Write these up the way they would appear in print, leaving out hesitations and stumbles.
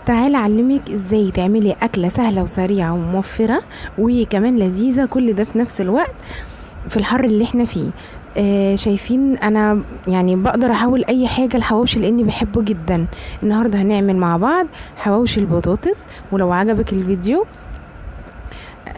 تعالى اعلمك ازاي تعملي اكله سهله وسريعه وموفره وكمان لذيذه، كل ده في نفس الوقت في الحر اللي احنا فيه. شايفين انا يعني بقدر احول اي حاجه الحواوشي لاني بحبه جدا. النهارده هنعمل مع بعض حواوشي البطاطس، ولو عجبك الفيديو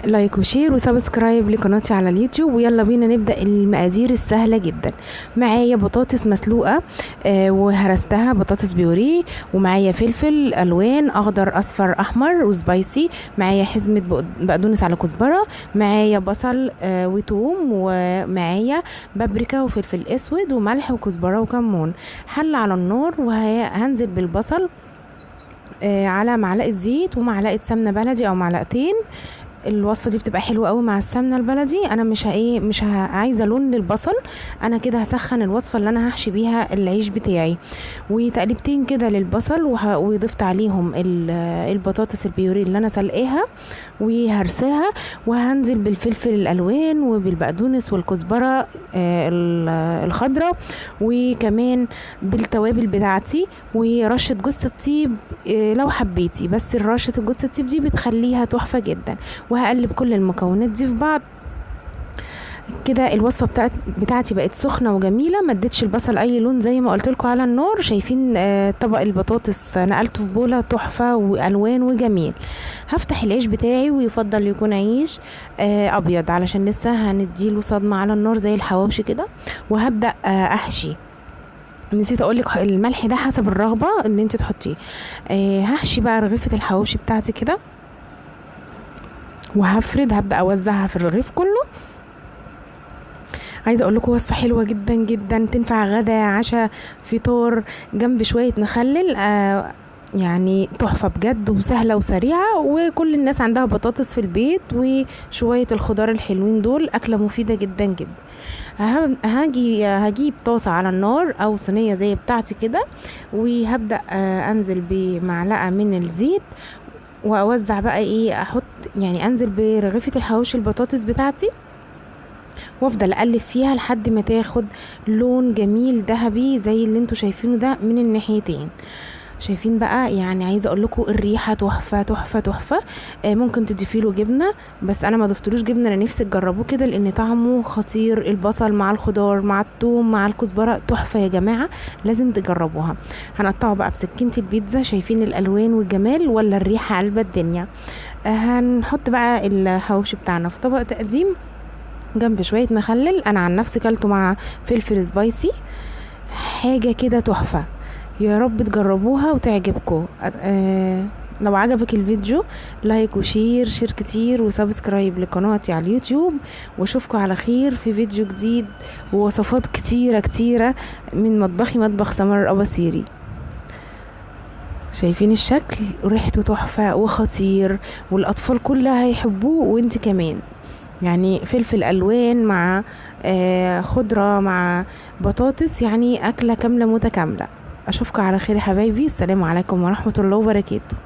لايك وشير وسبسكرايب لقناتي على اليوتيوب. ويلا بينا نبدأ المقادير السهلة جدا. معايا بطاطس مسلوقة وهرستها بطاطس بيوريه، ومعايا فلفل الوان اخضر اصفر احمر وسبايسي، معايا حزمة بقدونس على كزبرة، معايا بصل وتوم، ومعايا بابريكا وفلفل اسود وملح وكزبرة وكمون. حل على النار وهنزل بالبصل على معلقة زيت ومعلقة سمنة بلدي او معلقتين. الوصفه دي بتبقى حلوه قوي مع السمنه البلدي. انا مش عايزه لون للبصل، انا كده هسخن الوصفه اللي انا هحشي بيها العيش بتاعي. وتقليبتين كده للبصل وضفت عليهم البطاطس البيوري اللي انا سلقاها وهرساها، وهنزل بالفلفل الالوان وبالبقدونس والكزبره الخضراء، وكمان بالتوابل بتاعتي ورشه جوز الطيب لو حبيتي، بس رشه جوز الطيب دي بتخليها تحفه جدا. وهقلب كل المكونات دي في بعض كده. الوصفه بتاعتي بقت سخنه وجميله، ما اديتش البصل اي لون زي ما قلت لكم على النار. شايفين طبق البطاطس نقلته في بوله تحفه والوان وجميل. هفتح العيش بتاعي ويفضل يكون عيش ابيض علشان لسه هنديله صدمه على النار زي الحواوشي كده. وهبدا احشي. نسيت اقولك الملح ده حسب الرغبه اللي انت تحطيه. هحشي بقى رغيفه الحواوشي بتاعتي كده، وهفرد هبدا اوزعها في الرغيف كله. عايزه اقول لكم وصفه حلوه جدا جدا، تنفع غدا عشاء فطار جنب شويه مخلل. يعني تحفه بجد وسهله وسريعه، وكل الناس عندها بطاطس في البيت وشويه الخضار الحلوين دول، اكله مفيده جدا جدا. هجيب طاسه على النار او صينيه زي بتاعتي كده، وهبدا انزل بمعلقه من الزيت واوزع بقى احط يعني انزل برغيفه الحواوشي البطاطس بتاعتي، وافضل اقلب فيها لحد ما تاخد لون جميل ذهبي زي اللي انتوا شايفينه ده من الناحيتين. شايفين بقى؟ يعني عايزه اقول لكم الريحه تحفه تحفه تحفه. ممكن تضيفي له جبنه، بس انا ما ضفتلوش جبنه، انا نفسي تجربوه كده لان طعمه خطير. البصل مع الخضار مع الثوم مع الكزبره تحفه يا جماعه، لازم تجربوها. هنقطعه بقى بسكينه البيتزا. شايفين الالوان والجمال ولا الريحه قلب الدنيا؟ هنحط بقى الحواوشي بتاعنا في طبق تقديم جنب شويه مخلل. انا عن نفسي كلته مع فلفل سبايسي، حاجه كده تحفه. يا رب تجربوها وتعجبكم. لو عجبك الفيديو لايك وشير كتير وسبسكرايب لقناتي على اليوتيوب، واشوفكم على خير في فيديو جديد ووصفات كتيرة من مطبخي، مطبخ سمر أباصيري. شايفين الشكل؟ ريحته تحفة وخطير، والأطفال كلها هيحبوه وانت كمان. يعني فلفل الوان مع خضرة مع بطاطس، يعني أكلة كاملة متكاملة. اشوفكم على خير يا حبايبي. السلام عليكم ورحمة الله وبركاته.